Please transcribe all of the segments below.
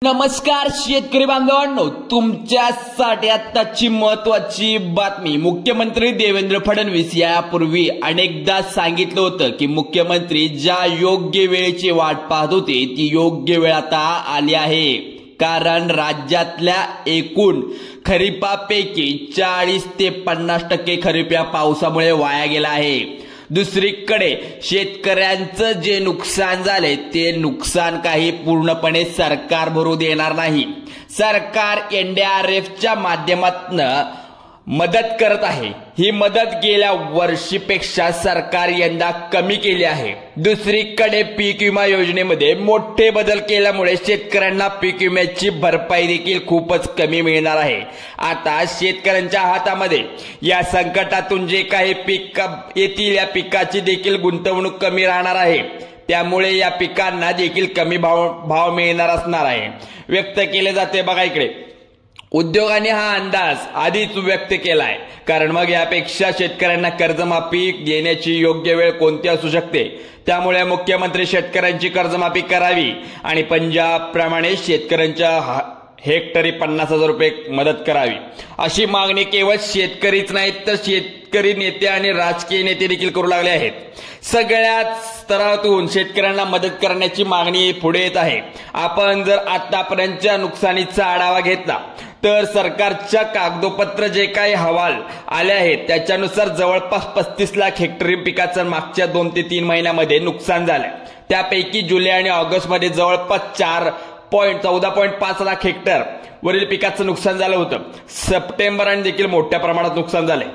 नमस्कार शेतकरी बांधवांनो, तुमच्यासाठी आताची महत्वाची बातमी। मुख्यमंत्री देवेंद्र फडणवीस यापूर्वी अनेकदा सांगितलं होतं की मुख्यमंत्री ज्या योग्य वेळेची वाट पाहत होते ती योग्य वेळ आता आली आहे। कारण राज्यातल्या एकूण खरीपापैकी 40 ते 50% खरीप या पावसामुळे वाया गेला आहे। दुसरीकडे शेतकऱ्यांचं जे नुकसान झाले ते नुकसान काही पूर्णपणे सरकार भरू देणार नाही। सरकार एनडीआरएफच्या माध्यमातून मदत करत आहे। ही मदत गेल्या वर्षीपेक्षा सरकार यंदा कमी केली आहे। दुसरीकडे पीक विमा योजनेमध्ये मोठे बदल केल्यामुळे शेतकऱ्यांना पीक विम्याची भरपाई देखील खूपच कमी मिळणार आहे। आता शेतकऱ्यांच्या हातामध्ये या संकटातून जे काही पीक येतील या पिकाची देखील गुंतवणूक कमी राहणार आहे। त्यामुळे या पिकांना देखील कमी भाव मिळणार असणार आहे। व्यक्त केले जाते बघा इकडे उद्योगाने हा अंदाज आधीच व्यक्त केलाय। कारण मग यापेक्षा शेतकऱ्यांना कर्जमाफी देण्याची योग्य वेळ कोणती असू शकते। त्यामुळे मुख्यमंत्री शेतकऱ्यांची कर्जमाफी करावी आणि पंजाब प्रमाणे शेतकऱ्यांच्या हेक्टरी 50,000 रुपये मदत करावी अशी मागणी केवळ शेतकरीच नाहीत तर शेतकरी नेते आणि राजकीय नेते देखील करू लागले आहेत। सगळ्याच स्तरातून शेतकऱ्यांना मदत करण्याची मागणी पुढे येत आहे। आपण जर आतापर्यंतच्या नुकसानीचा आढावा घेतला तर सरकारच्या कागदोपत्र जे काही अहवाल आले आहेत त्याच्यानुसार जवळपास 35 लाख हेक्टरी पिकाचं मागच्या 2 ते 3 महिन्यामध्ये नुकसान झालं। त्यापैकी जुलै आणि ऑगस्ट मध्ये जवळपास 14.5 लाख हेक्टर वरील पिकाचं नुकसान झालं होतं। सप्टेंबर आणि देखील मोठ्या प्रमाणात नुकसान झाले।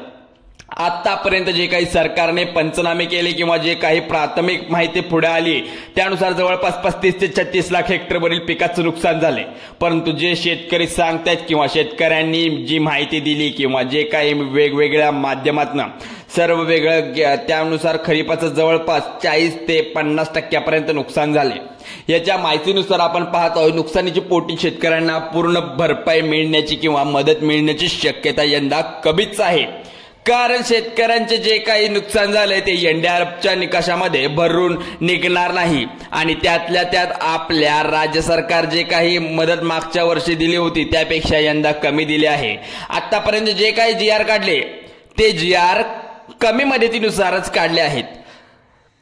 आतापर्यंत जे काही सरकारने पंचनामे केले किंवा जे काही प्राथमिक माहिती पुढे आली त्यानुसार जवळपास 35 ते 36 लाख हेक्टर वरील पिकाचं नुकसान झाले। परंतु जे शेतकरी सांगतात किंवा शेतकऱ्यांनी जी माहिती दिली किंवा जे काही वेगवेगळ्या माध्यमातून सर्व वेगळं त्यानुसार खरीपाचं जवळपास 40 ते 50% नुकसान झाले। याच्या माहितीनुसार आपण पाहत आहोत नुकसानीची पोटी शेतकऱ्यांना पूर्ण भरपाई मिळण्याची किंवा मदत मिळण्याची शक्यता यंदा कमीच आहे। कारण शेतकऱ्यांचे जे काही नुकसान झाले ते एनडीआरएफच्या निकषामध्ये भरून निघणार नाही आणि त्यातल्या त्यात आपल्या राज्य सरकार जे काही मदत मागच्या वर्षी दिली होती त्यापेक्षा यंदा कमी दिली आहे। आतापर्यंत जे काही जीआर काढले ते जीआर कमी मदतीनुसारच काढले आहेत।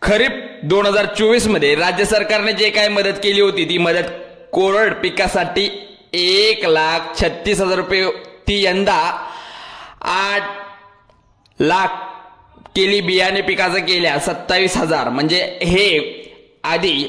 खरीप 2024 मध्ये राज्य सरकारने जे काही मदत केली होती ती मदत कोरड पिकासाठी 1,36,000 रुपये ती यंदा 8 लाख केली। बियाणे पिकाचं केल्या 27,000 म्हणजे हे आधी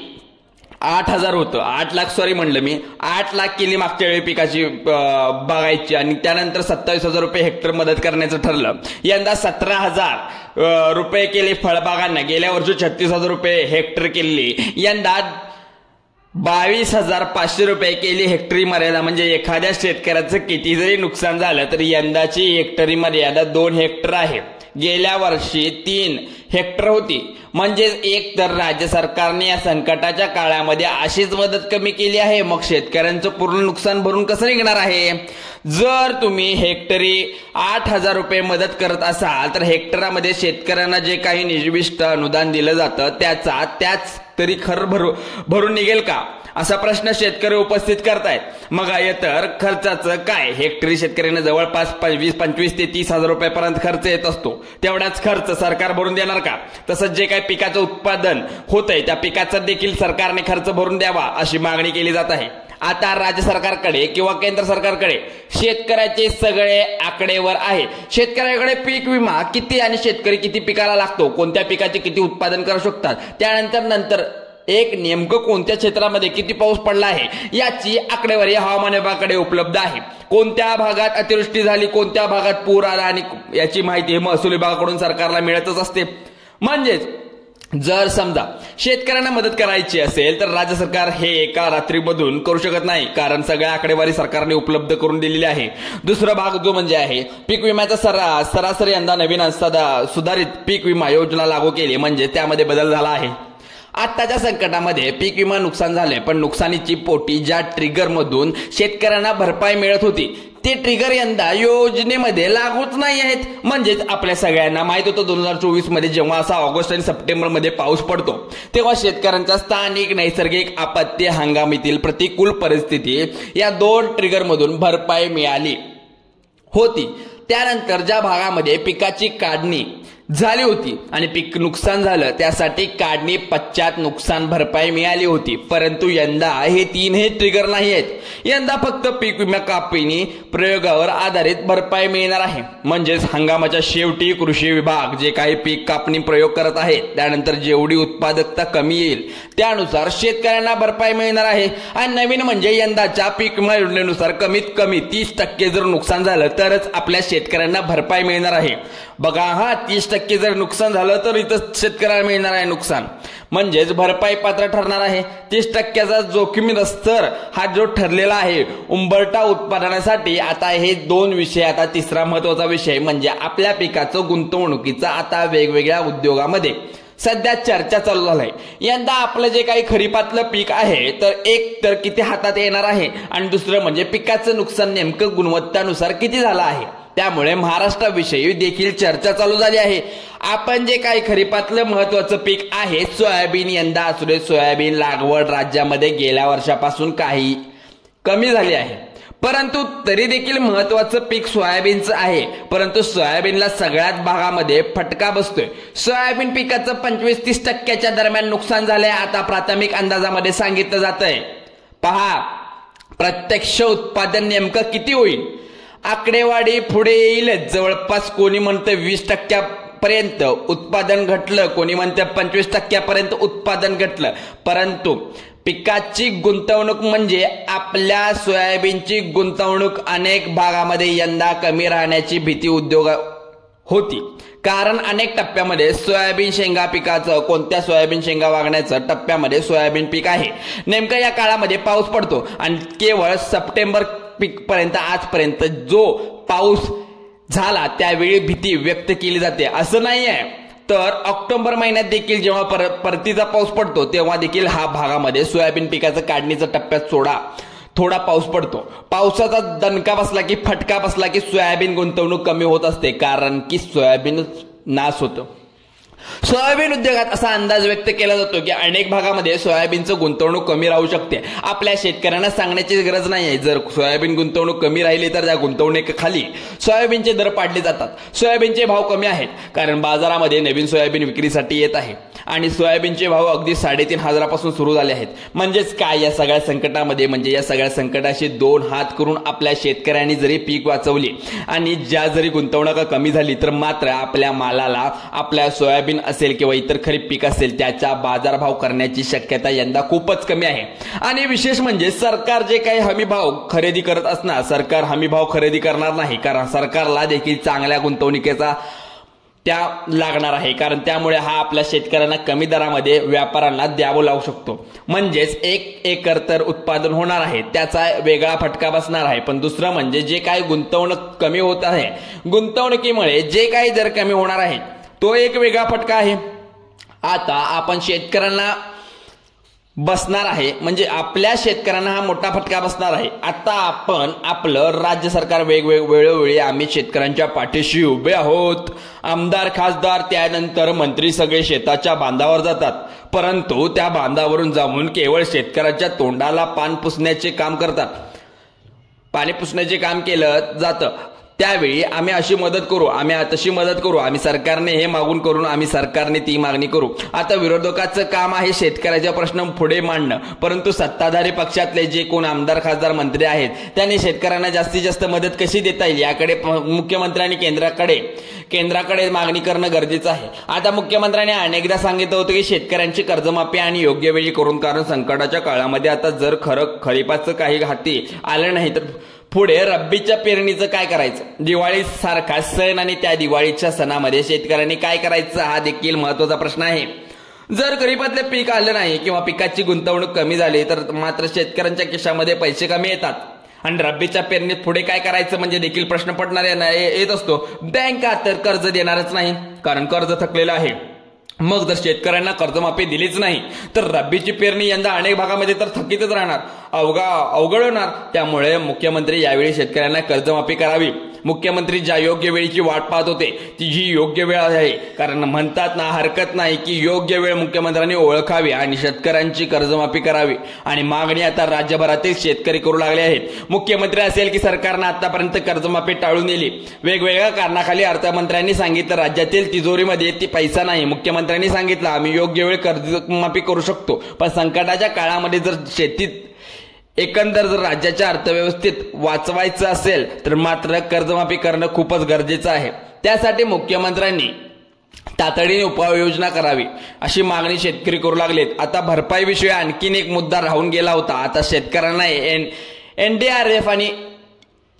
8,000 होतं 8 लाख सॉरी म्हणलं मी 8 लाख केली मागच्या वेळी पिकाची बघायची आणि त्यानंतर 27,000 रुपये हेक्टर मदत करण्याचं ठरलं। यंदा 17,000 रुपये केले फळबागांना। गेल्या वर्षी 36,000 रुपये हेक्टर केली। यंदा 22,500 रुपये केली हेक्टरी मर्यादा। म्हणजे एखाद्या शेतकऱ्याचं किती जरी नुकसान झालं तरी यंदाची हेक्टरी मर्यादा 2 हेक्टर आहे। गेल्या वर्षी 3 हेक्टर होती। म्हणजे एक तर राज्य सरकारने या संकटाच्या काळामध्ये अशीच मदत कमी केली आहे मग शेतकऱ्यांचं पूर्ण नुकसान भरून कसं निघणार आहे। जर तुम्ही हेक्टरी 8,000 रुपये मदत करत असाल तर हेक्टरामध्ये शेतकऱ्यांना जे काही निर्विष्ट अनुदान दिलं जातं त्याच तरी खरं भरून निघेल का असा प्रश्न शेतकरी उपस्थित करतायत। मग तर खर्चाचं काय। हेक्टरी शेतकऱ्यांना जवळपास 25 ते 30,000 रुपयापर्यंत खर्च येत असतो। तेवढाच खर्च सरकार भरून देणार का। तसंच जे काही पिकाचं उत्पादन होतंय त्या पिकाचा देखील सरकारने खर्च भरून द्यावा अशी मागणी केली जात आहे। आता राज्य सरकारकडे किंवा केंद्र सरकारकडे शेतकऱ्याचे सगळे आकडेवर आहे। शेतकऱ्याकडे पीक विमा किती आणि शेतकरी किती पिकाला लागतो, कोणत्या पिकाचे किती उत्पादन करू शकतात, त्यानंतर एक नेमकं कोणत्या क्षेत्रामध्ये किती पाऊस पडला आहे याची आकडेवारी हवामान विभागाकडे उपलब्ध आहे। कोणत्या भागात अतिवृष्टी झाली, कोणत्या भागात पूर आला आणि याची माहिती महसूल विभागाकडून सरकारला मिळतच असते। म्हणजेच जर समजा शेतकऱ्यांना मदत करायची असेल तर राज्य सरकार हे एका रात्रीमधून करू शकत नाही। कारण सगळ्या आकडेवारी सरकारने उपलब्ध करून दिलेली आहे। दुसरा भाग जो म्हणजे आहे पीक विम्याचा सरासरी यंदा नवीन सुधारित पीक विमा योजना लागू केली म्हणजे त्यामध्ये बदल झाला आहे। आताच्या संकटामध्ये पीक विमा नुकसान झालंय, पण नुकसानीची पोटी ज्या ट्रिगर मधून शेतकऱ्यांना भरपाई मिळत होती ते ट्रिगर यंदा योजनेमध्ये लागूच नाही आहेत. म्हणजेच आपल्या सगळ्यांना माहित होतं 2024 मध्ये जेव्हा असा ऑगस्ट आणि सप्टेंबर मध्ये पाऊस पडतो तेव्हा शेतकऱ्यांच्या स्थानिक नैसर्गिक आपत्ती हंगामातील प्रतिकूल परिस्थिती या 2 ट्रिगर मधून भरपाई मिळाली होती. त्यानंतर ज्या भागामध्ये पिकाची काढणी झाली होती आणि पीक नुकसान झालं त्यासाठी काढणी पश्चात नुकसान भरपाई मिळाली होती. परंतु यंदा हे 3 ट्रिगर नाही आहेत. यंदा फक्त पीक विमा कापणी प्रयोगावर आधारित भरपाई मिळणार आहे. म्हणजेच हंगामाच्या शेवटी कृषी विभाग जे काही पीक कापणी प्रयोग करत आहे त्यानंतर जेवढी उत्पादकता कमी येईल त्यानुसार शेतकऱ्यांना भरपाई मिळणार आहे. आणि नवीन म्हणजे यंदाच्या पीक विमा योजनेनुसार कमीत कमी 30% जर नुकसान झालं तरच आपल्या शेतकऱ्यांना भरपाई मिळणार आहे. बघा हा 30% जर नुकसान झालं तर इथं शेतकऱ्याला मिळणार आहे नुकसान, म्हणजेच भरपाई पात्र ठरणार आहे. 30%चा जोखीम स्तर हा जो ठरलेला आहे उंबरठा उत्पादनासाठी. आता हे 2 विषय. आता तिसरा महत्वाचा विषय म्हणजे आपल्या पिकाचं गुंतवणुकीचा आता वेगवेगळ्या उद्योगामध्ये सध्या चर्चा चालू झालाय. यंदा आपलं जे काही खरीपातलं पीक आहे तर किती हातात येणार आहे आणि दुसरं म्हणजे पिकाचं नुकसान नेमकं गुणवत्तानुसार किती झालं आहे. त्यामुळे महाराष्ट्राविषयी देखील चर्चा चालू झाली आहे. आपण जे काही खरीपातलं महत्वाचं पीक आहे सोयाबीन, यंदा असुरे सोयाबीन लागवड राज्यामध्ये गेल्या वर्षापासून काही कमी झाली आहे, परंतु तरी देखील महत्वाचं पीक सोयाबीनचं आहे. परंतु सोयाबीनला सगळ्याच भागामध्ये फटका बसतोय. सोयाबीन पिकाचं 25-30% दरम्यान नुकसान झालंय आता प्राथमिक अंदाजामध्ये सांगितलं जात आहे. पहा प्रत्यक्ष उत्पादन नेमकं किती होईल. आकडेवारी पुढे येईल. जवळपास कोणी म्हणतं 20% उत्पादन घटलं, कोणी म्हणतं 25% उत्पादन घटलं. परंतु पिकाची गुंतवणूक म्हणजे आपल्या सोयाबीनची गुंतवणूक अनेक भागामध्ये यंदा कमी राहण्याची भीती उद्योग होती. कारण अनेक टप्प्यामध्ये सोयाबीन शेंगा पिकाचं कोणत्या सोयाबीन शेंगा वागण्याचं टप्प्यामध्ये सोयाबीन पीक आहे. नेमकं या काळामध्ये पाऊस पडतो आणि केवळ सप्टेंबर पीक पर्यंत आजपर्यंत जो पाऊस झाला त्यावेळी भीती व्यक्त केली जाते असं नाही आहे. तर ऑक्टोबर महिन्यात देखील जेव्हा परतीचा पाऊस पडतो तेव्हा देखील हा भागामध्ये सोयाबीन पिकाचं काढणीचा टप्प्यात थोडा पाऊस पडतो. पावसाचा दणका बसला की फटका बसला की सोयाबीन गुंतवणूक कमी होत असते, कारण की सोयाबीन नाश होतं. सोयाबीन उद्योगात असा अंदाज व्यक्त केला जातो की अनेक भागामध्ये सोयाबीनचं गुंतवणूक कमी राहू शकते. आपल्या शेतकऱ्यांना सांगण्याची गरज नाही आहे. जर सोयाबीन गुंतवणूक कमी राहिली तर त्या गुंतवणुकीखाली सोयाबीनचे दर पाडले जातात. सोयाबीनचे भाव कमी आहेत कारण बाजारामध्ये नवीन सोयाबीन विक्रीसाठी येत आहे आणि सोयाबीनचे भाव अगदी 3,500 पासून सुरू झाले आहेत. म्हणजेच काय या सगळ्या संकटामध्ये म्हणजे या सगळ्या संकटाशी 2 हात करून आपल्या शेतकऱ्यांनी जरी पीक वाचवली आणि ज्या जरी गुंतवणूक कमी झाली तर मात्र आपल्या मालाला आपल्या सोयाबीन असेल किंवा इतर खरीप पीक असेल त्याचा बाजारभाव करण्याची शक्यता यंदा खूपच कमी आहे. आणि विशेष म्हणजे सरकार जे काही हमी भाव खरेदी करत असणार सरकार हमी भाव खरेदी करणार नाही, कारण सरकारला देखील चांगल्या गुंतवणुकीचा त्या लागणार आहे. कारण त्यामुळे हा आपल्या शेतकऱ्यांना कमी दरामध्ये व्यापाऱ्यांना द्यावं लागू शकतो. म्हणजेच 1 एकर तर उत्पादन होणार आहे त्याचा वेगळा फटका बसणार आहे. पण दुसरं म्हणजे जे काही गुंतवणूक कमी होत आहे गुंतवणुकीमुळे जे काही दर कमी होणार आहे तो एक वेगळा फटका आहे. आता आपण शेतकऱ्यांना बसणार आहे म्हणजे आपल्या शेतकऱ्यांना हा मोठा फटका बसणार आहे. आता आपण आपलं राज्य सरकार वेळोवेळी आम्ही शेतकऱ्यांच्या पाठीशी उभे आहोत. आमदार खासदार त्यानंतर मंत्री सगळे शेताच्या बांधावर जातात, परंतु त्या बांधावरून जाऊन केवळ शेतकऱ्याच्या तोंडाला पाणी पुसण्याचे काम केलं जातं. त्यावेळी आम्ही अशी मदत करू, आम्ही तशी मदत करू, आम्ही सरकारने हे मागून करून आम्ही सरकारने ती मागणी करू. आता विरोधकाचं काम आहे शेतकऱ्याचा प्रश्न पुढे मांडणं, परंतु सत्ताधारी पक्षातले जे कोण आमदार खासदार मंत्री आहेत त्यांनी शेतकऱ्यांना जास्तीत जास्त मदत कशी देता येईल याकडे मुख्यमंत्र्यांनी केंद्राकडे मागणी करणं गरजेचं आहे. आता मुख्यमंत्र्यांनी अनेकदा सांगितलं होतं की शेतकऱ्यांची कर्जमाफी आणि योग्य वेळी करून, कारण संकटाच्या काळामध्ये आता जर खरीपाचं काही हाती आलं नाही तर पुढे रब्बीच्या पेरणीचं काय करायचं. दिवाळी सारखा सण आणि त्या दिवाळीच्या सणामध्ये शेतकऱ्यांनी काय करायचं हा देखील महत्वाचा प्रश्न आहे. जर खरीपातले पीक आलं नाही किंवा पिकाची गुंतवणूक कमी झाली तर मात्र शेतकऱ्यांच्या खिशामध्ये पैसे कमी येतात आणि रब्बीच्या पेरणीत पुढे काय करायचं म्हणजे देखील प्रश्न पडणार येत असतो. बँका तर कर्ज देणारच नाही कारण कर्ज थकलेलं आहे. मग जर शेतकऱ्यांना कर्जमाफी दिलीच नाही तर रब्बीची पेरणी यंदा अनेक भागामध्ये तर थकीतच राहणार, अवघड होणार. त्यामुळे मुख्यमंत्री यावेळी शेतकऱ्यांना कर्जमाफी करावी. मुख्यमंत्री ज्या योग्य वेळेची वाट पाहत होते ती जी योग्य वेळ आहे, कारण म्हणतात ना, हरकत नाही की योग्य वेळ मुख्यमंत्र्यांनी ओळखावी आणि शेतकऱ्यांची कर्जमाफी करावी. आणि मागणी आता राज्यभरातील शेतकरी करू लागले आहेत. मुख्यमंत्री असेल की सरकारनं आतापर्यंत कर्जमाफी टाळून दिली. वेगवेगळ्या कारणाखाली अर्थमंत्र्यांनी सांगितलं राज्यातील तिजोरीमध्ये ती पैसा नाही. मुख्यमंत्र्यांनी सांगितलं आम्ही योग्य वेळ कर्जमाफी करू शकतो, पण संकटाच्या काळामध्ये जर शेतीत एकंदर जर राज्याच्या अर्थव्यवस्थेत वाचवायचं असेल तर मात्र कर्जमाफी करणं खूपच गरजेचं आहे. त्यासाठी मुख्यमंत्र्यांनी तातडीने उपाययोजना करावी अशी मागणी शेतकरी करू लागलेत. आता भरपाई विषयी आणखीन एक मुद्दा राहून गेला होता. आता शेतकऱ्यांना NDRF आणि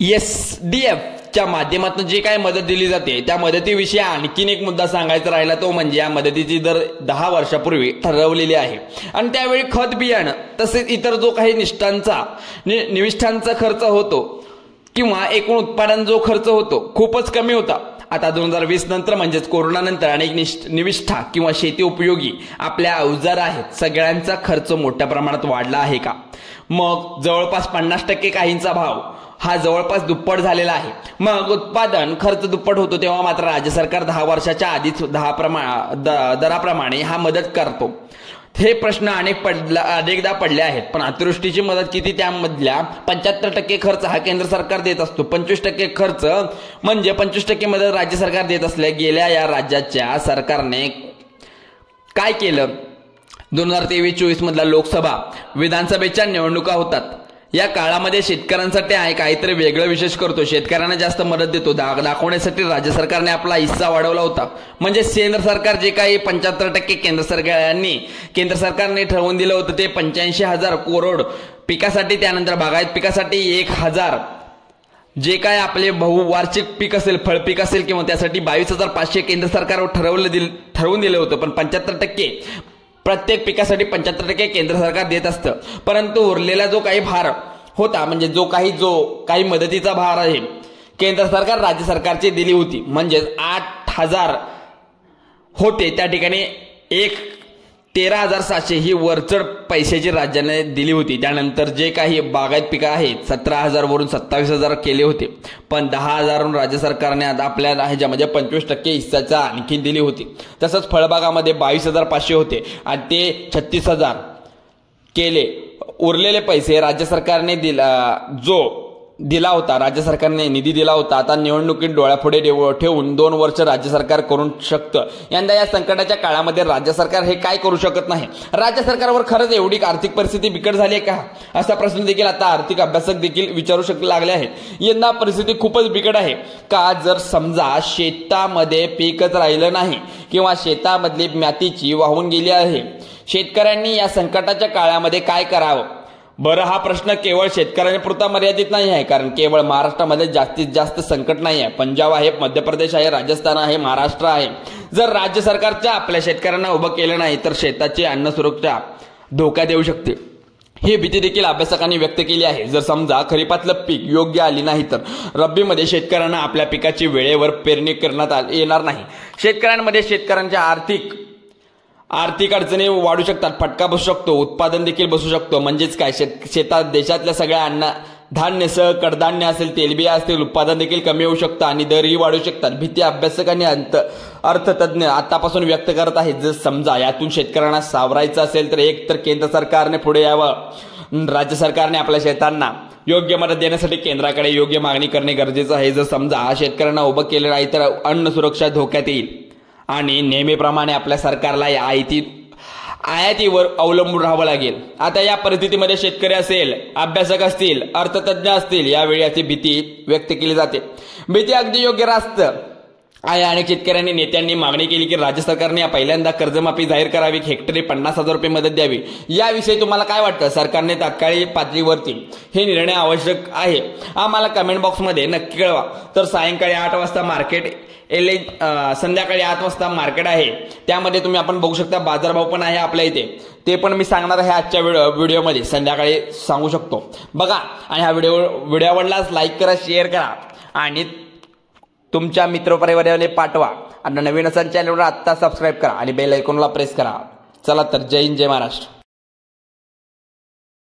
SDF च्या माध्यमातून जी काही मदत दिली जाते त्या मदतीविषयी आणखीन एक मुद्दा सांगायचा राहिला, तो म्हणजे या मदतीची दर 10 वर्षापूर्वी ठरवलेली आहे. आणि त्यावेळी खत बियाणं तसेच इतर जो काही निविष्ठांचा खर्च होतो किंवा एकूण उत्पादन जो खर्च होतो खूपच कमी होता. आता 2020 नंतर म्हणजेच कोरोना नंतर अनेक निविष्ठा किंवा शेती उपयोगी आपल्या अवजार आहेत, सगळ्यांचा खर्च मोठ्या प्रमाणात वाढला आहे का? मग जवळपास 50% काहींचा भाव हा जवळपास दुप्पट झालेला आहे. मग उत्पादन खर्च दुप्पट होतो तेव्हा मात्र राज्य सरकार 10 वर्षाच्या आधीच दराप्रमाणे हा मदत करतो. हे प्रश्न अनेकदा पडले आहेत. पण अतिवृष्टीची मदत किती? त्यामधल्या 75% खर्च हा केंद्र सरकार देत असतो. 25% खर्च म्हणजे 25% मदत राज्य सरकार देत असले. गेल्या या राज्याच्या सरकारने काय केलं? 2023-24 मधल्या लोकसभा विधानसभेच्या निवडणुका होतात. या काळामध्ये शेतकऱ्यांसाठी आहे काहीतरी वेगळं विशेष करतो, शेतकऱ्यांना जास्त मदत देतो दाखवण्यासाठी राज्य सरकारने आपला हिस्सा वाढवला होता. म्हणजे केंद्र सरकार जे काही 75% केंद्र सरकारने ठरवून दिलं होतं ते 85,000 करोड पिकासाठी, त्यानंतर बागायत पिकासाठी 1,000, जे काय आपले बहुवार्षिक पीक असेल, फळपीक असेल किंवा त्यासाठी 22,500 केंद्र सरकार ठरवून दिलं होतं. पण 75% प्रत्येक पिकासाठी 75% केंद्र सरकार देत असतं. परंतु उरलेला जो काही भार होता, म्हणजे जो काही मदतीचा भार आहे, केंद्र सरकार राज्य सरकारची दिली होती. म्हणजेच 8,000 होते त्या ठिकाणी 13,700 ही वरचढ पैशाची राज्याने दिली होती. त्यानंतर जे काही बागायत पिकं आहेत 17,000 वरून 27,000 केले होते. पण 10,000 राज्य सरकारने आपल्या ह्याच्यामध्ये 25% हिस्साचा आणखी दिली होती. तसंच फळबागामध्ये 22,500 होते आणि ते 36,000 केले. उरलेले पैसे राज्य सरकारने दिला होता, राज्य सरकारने निधी दिला होता. आता निवडणुकीत डोळ्यापुढे ठेवून 2 वर्ष राज्य सरकार करू शकतं. यंदा या संकटाच्या काळामध्ये राज्य सरकार हे काय करू शकत नाही. राज्य सरकारवर खरंच एवढी आर्थिक परिस्थिती बिकट झाली आहे का, असा प्रश्न देखील आता आर्थिक अभ्यासक देखील विचारू लागले आहेत. यंदा परिस्थिती खूपच बिकट आहे का? जर समजा शेतामध्ये पीकच राहिलं नाही किंवा शेतामधली मातीची वाहून गेली आहे, शेतकऱ्यांनी या संकटाच्या काळामध्ये काय करावं? बरं, हा प्रश्न केवळ शेतकऱ्यांपुरता मर्यादित नाही आहे, कारण केवळ महाराष्ट्रामध्ये जास्तीत जास्त संकट नाही आहे. पंजाब आहे, मध्य प्रदेश आहे, राजस्थान आहे, महाराष्ट्र आहे. जर राज्य सरकारच्या आपल्या शेतकऱ्यांना उभं केलं नाही तर शेताची अन्न सुरक्षा धोक्यात येऊ शकते. ही भीती देखील अभ्यासकांनी व्यक्त केली आहे. जर समजा खरीपातलं पीक योग्य आली नाही तर रब्बीमध्ये शेतकऱ्यांना आपल्या पिकाची वेळेवर पेरणी करण्यात येणार नाही. शेतकऱ्यांच्या आर्थिक अडचणी वाढू शकतात, फटका बसू शकतो, उत्पादन देखील बसू शकतो. म्हणजेच काय, शेतात देशातल्या सगळ्या धान्य कडधान्य असेल, तेलबिया असतील, उत्पादन देखील कमी होऊ शकतं आणि दरही वाढू शकतात. भीती अभ्यासकांनी अर्थतज्ञ आतापासून व्यक्त करत आहेत. जर समजा यातून शेतकऱ्यांना सावरायचं असेल तर एक तर केंद्र सरकारने पुढे यावं, राज्य सरकारने आपल्या शेतांना योग्य मदत देण्यासाठी केंद्राकडे योग्य मागणी करणे गरजेचं आहे. जर समजा शेतकऱ्यांना उभं केलं नाही तर अन्न सुरक्षा धोक्यात येईल आणि नेहमीप्रमाणे आपल्या सरकारला आयातीवर अवलंबून राहावं लागेल. आता या परिस्थितीमध्ये शेतकरी असेल, अभ्यासक असतील, अर्थतज्ञ असतील, यावेळी याची भीती व्यक्त केली जाते. भीती अगदी योग्य रास्त आहे. अनेक शेतकऱ्यांनी नेत्यांनी मागणी केली की राज्य सरकारने पहिल्यांदा कर्जमाफी जाहीर करावी, हेक्टरी 50,000 रुपये मदत द्यावी. याविषयी तुम्हाला काय वाटतं? सरकारने तात्काळ पातळीवरती हे निर्णय आवश्यक आहे? आम्हाला कमेंट बॉक्समध्ये नक्की कळवा. तर सायंकाळी 8 वाजता संध्याकाळी 8 वाजता मार्केट आहे, त्यामध्ये आपण बघू शकता. बाजारभाव पण आहे आपल्या इथे, ते पण मी सांगणार आहे आजच्या व्हिडिओमध्ये, संध्याकाळी सांगू शकतो. बघा आणि हा व्हिडिओ आवडल्यास लाईक करा, शेअर करा आणि तुमच्या मित्रपरिवाराने पाठवा. आणि नवीन असाल चॅनलवर आत्ता सबस्क्राईब करा आणि बेल आयकॉनला प्रेस करा. चला तर जय हिंद जय महाराष्ट्र.